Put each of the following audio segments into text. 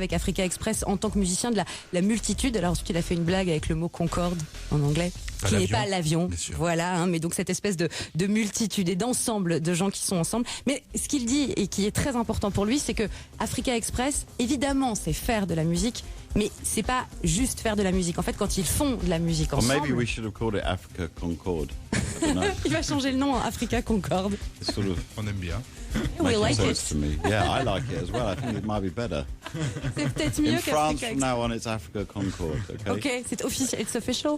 avec Africa Express en tant que musicien de la multitude. Alors ensuite il a fait une blague avec le mot Concorde en anglais, qui n'est pas l'avion, voilà, hein, mais donc cette espèce de multitude et d'ensemble de gens qui sont ensemble. Mais ce qu'il dit et qui est très important pour lui, c'est que Africa Express, évidemment, c'est faire de la musique, mais c'est pas juste faire de la musique. En fait, quand ils font de la musique ensemble, maybe we should have called it Africa Concorde. il va changer le nom en Africa Concorde. Sort of On aime bien. We like sense it. to me. Yeah, I like it as well. I think it might be better. C'est peut-être mieux In France, qu'Africa from Express. now on, it's Africa Concorde. Okay. Ok, c'est officiel, it's official.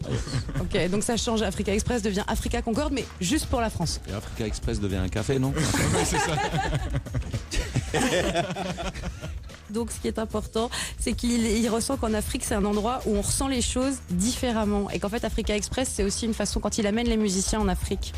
Ok, donc ça change. Africa Express devient Africa Concorde, mais juste pour la France. Et Africa Express devient un café, non? C'est ça. Donc ce qui est important, c'est qu'il ressent qu'en Afrique, c'est un endroit où on ressent les choses différemment. Et qu'en fait, Africa Express, c'est aussi une façon, quand il amène les musiciens en Afrique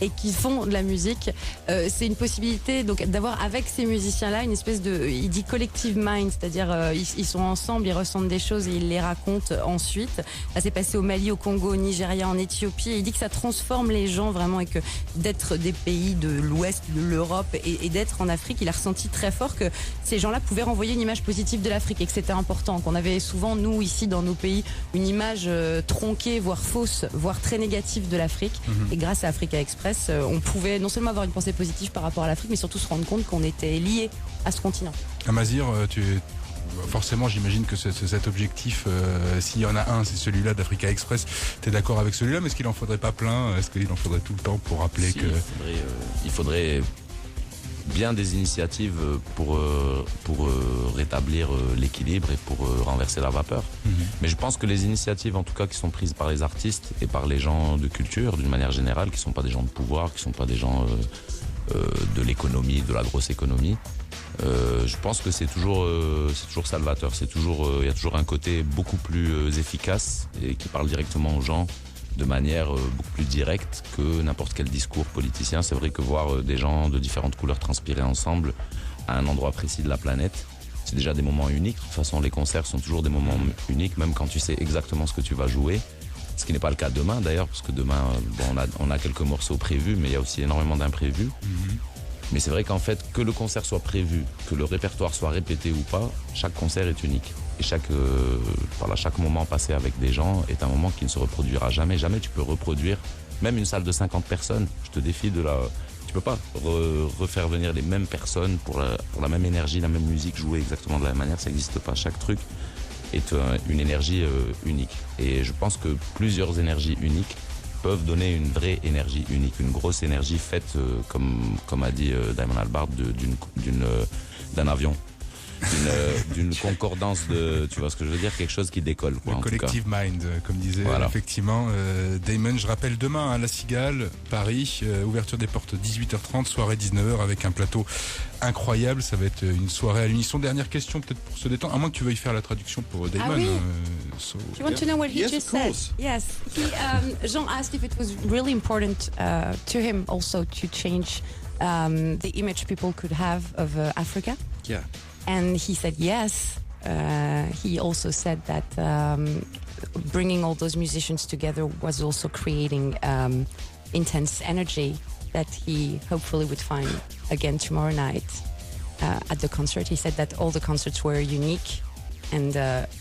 et qui font de la musique, c'est une possibilité donc d'avoir avec ces musiciens-là une espèce de, il dit collective mind, c'est-à-dire ils sont ensemble, ils ressentent des choses et ils les racontent ensuite. Ça s'est passé au Mali, au Congo, au Nigeria, en Éthiopie. Et il dit que ça transforme les gens vraiment et que d'être des pays de l'Ouest, de l'Europe et d'être en Afrique, il a ressenti très fort que ces gens-là pouvaient renvoyer une image positive de l'Afrique et que c'était important, qu'on avait souvent, nous, ici, dans nos pays, une image tronquée, voire fausse, voire très négative de l'Afrique. Et grâce à Africa Express, on pouvait non seulement avoir une pensée positive par rapport à l'Afrique, mais surtout se rendre compte qu'on était liés à ce continent. Amazir, forcément, j'imagine que cet objectif, s'il y en a un, c'est celui-là d'Africa Express. Tu es d'accord avec celui-là, mais est-ce qu'il en faudrait pas plein? Est-ce qu'il en faudrait tout le temps pour rappeler que... Il faudrait bien des initiatives pour rétablir l'équilibre et pour renverser la vapeur. Mais je pense que les initiatives, en tout cas, qui sont prises par les artistes et par les gens de culture, d'une manière générale, qui ne sont pas des gens de pouvoir, qui ne sont pas des gens de l'économie, de la grosse économie, je pense que c'est toujours salvateur. Il y a toujours un côté beaucoup plus efficace et qui parle directement aux gens de manière beaucoup plus directe que n'importe quel discours politicien. C'est vrai que voir des gens de différentes couleurs transpirer ensemble à un endroit précis de la planète, c'est déjà des moments uniques. De toute façon, les concerts sont toujours des moments uniques, même quand tu sais exactement ce que tu vas jouer. Ce qui n'est pas le cas demain d'ailleurs, parce que demain, on a quelques morceaux prévus, mais il y a aussi énormément d'imprévus. Mais c'est vrai qu'en fait, que le concert soit prévu, que le répertoire soit répété ou pas, chaque concert est unique. Et chaque moment passé avec des gens est un moment qui ne se reproduira jamais. Jamais tu peux reproduire, même une salle de 50 personnes. Je te défie tu peux pas refaire venir les mêmes personnes pour la même énergie, la même musique, jouer exactement de la même manière. Ça n'existe pas. Chaque truc est une énergie unique. Et je pense que plusieurs énergies uniques peuvent donner une vraie énergie unique, une grosse énergie faite, comme a dit Diamond Albarn, d'un avion. D'une concordance de, tu vois ce que je veux dire, quelque chose qui décolle, quoi. Le collective mind, comme disait effectivement Damon. Je rappelle demain à La Cigale, Paris, ouverture des portes 18h30, soirée 19h avec un plateau incroyable. Ça va être une soirée à l'unisson. Dernière question peut-être pour se détendre, à moins que tu veuilles faire la traduction pour Damon. Ah oui. Do you want to know what he just said? Yes. Jean asked if it was really important to him also to change the image people could have of Africa. Yeah. And he said yes. He also said that bringing all those musicians together was also creating intense energy that he hopefully would find again tomorrow night at the concert. He said that all the concerts were unique and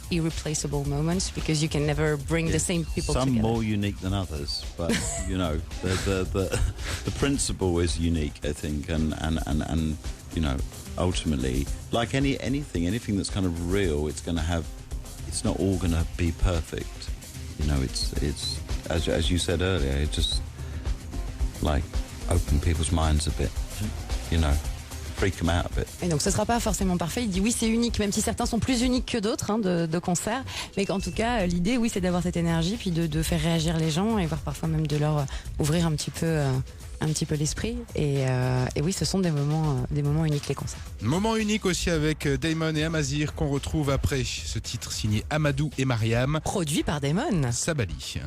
irreplaceable moments because you can never bring the same people Some together. more unique than others, but you know, the principle is unique, I think, and you know, ultimately, like anything that's kind of real, it's not all going to be perfect. You know, it's as you said earlier, it just like open people's minds a bit, you know. Freak them out a bit. Et donc ce sera pas forcément parfait. Il dit oui, c'est unique, même si certains sont plus uniques que d'autres de concerts, mais qu'en tout cas l'idée, oui, c'est d'avoir cette énergie, puis de faire réagir les gens et voire parfois même de leur ouvrir un petit peu l'esprit. Et oui, ce sont des moments uniques, les concerts. Moment unique aussi avec Damon et Amazir qu'on retrouve après ce titre signé Amadou et Mariam. Produit par Damon. Sabali.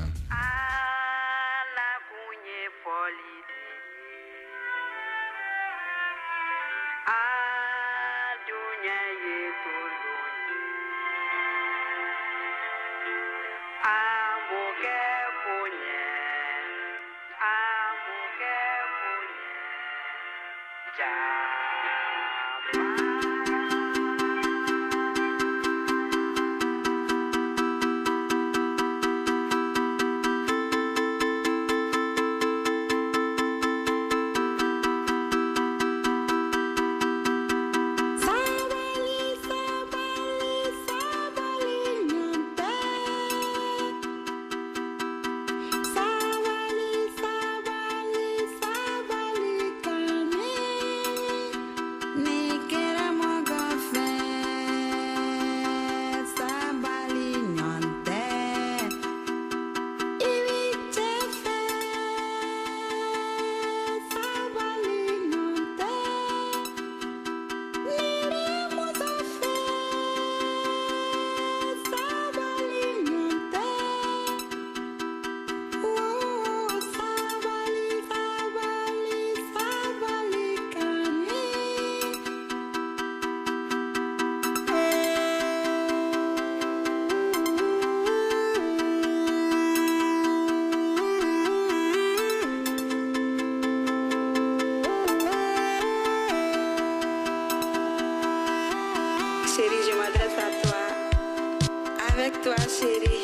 avec toi, chérie.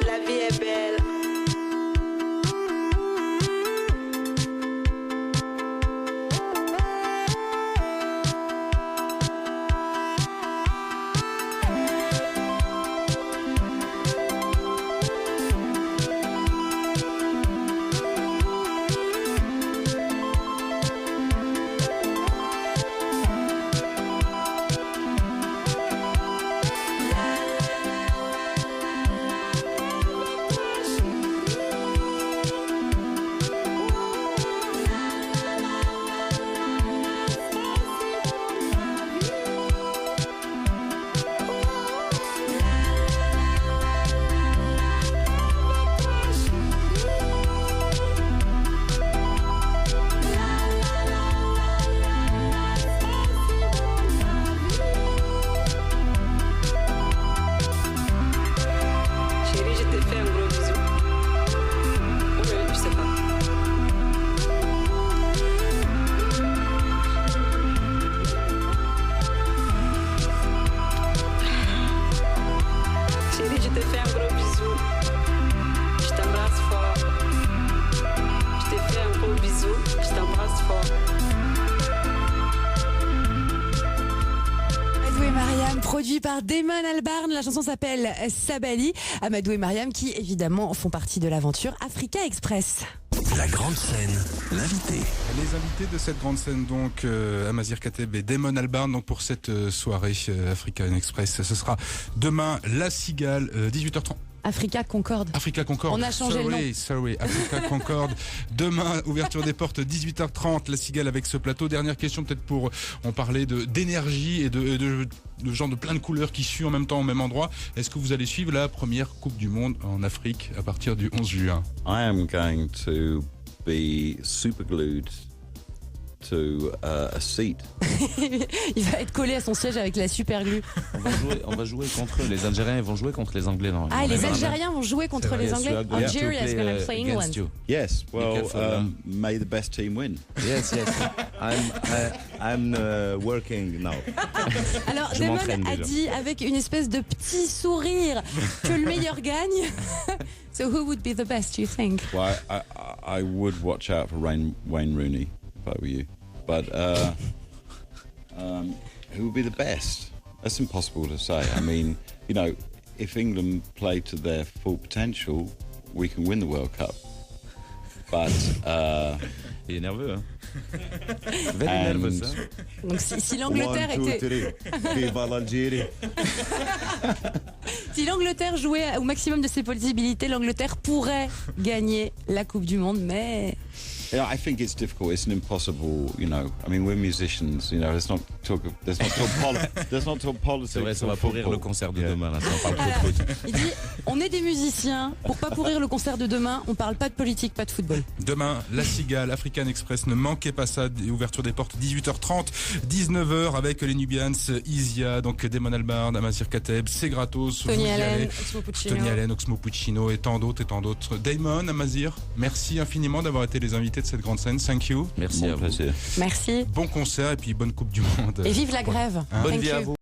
La vie est belle. Produit par Damon Albarn, la chanson s'appelle Sabali. Amadou et Mariam qui évidemment font partie de l'aventure Africa Express. La grande scène, l'invité. Les invités de cette grande scène, donc Amazir Kateb et Damon Albarn, donc pour cette soirée Africa Express. Ce sera demain La Cigale, 18h30. Africa Concorde. Africa Concorde. On a changé le nom. Sorry, Africa Concorde. Demain, ouverture des portes, 18h30, La Cigale avec ce plateau. Dernière question peut-être pour, on parlait d'énergie et de genre de plein de couleurs qui suivent en même temps au même endroit. Est-ce que vous allez suivre la première Coupe du Monde en Afrique à partir du 11 juin? I am going to be super glued to a seat. Il va être collé à son siège avec la super glue. On va jouer contre eux. Les Algériens vont jouer contre les Anglais. Non, les Algériens vont jouer contre les Anglais. Algeria is going to play England. Yes, well, may the best team win. Yes. I'm working now. Alors, Damon a dit avec une espèce de petit sourire que le meilleur gagne. So who would be the best, you think? Well, I would watch out for Wayne Rooney if I were you. But who would be the best? That's impossible to say. I mean, you know, if England play to their full potential, we can win the World Cup. But il est nerveux, hein? Donc si l'Angleterre était... Si l'Angleterre jouait au maximum de ses possibilités, l'Angleterre pourrait gagner la Coupe du Monde, mais... Yeah, I think it's difficult. It's an impossible, you know. I mean, we're musicians, you know. Let's not talk politics. C'est vrai, ça va pourrir le concert de demain. Là, on parle trop de Il dit, on est des musiciens. Pour pas pourrir le concert de demain, on parle pas de politique, pas de football. Demain, La Cigale, African Express. Ne manquez pas ça. Ouverture des portes 18h30, 19h avec les Nubians, Isia, donc Damon Albarn, Amazir Kateb, c'est gratos. Tony Allen, Oxmo Puccino et tant d'autres. Damon, Amazir, merci infiniment d'avoir été les invités de cette grande scène. Thank you. Merci à vous. Merci. Bon concert et puis bonne Coupe du Monde. Et vive la grève. Bonne vie à vous.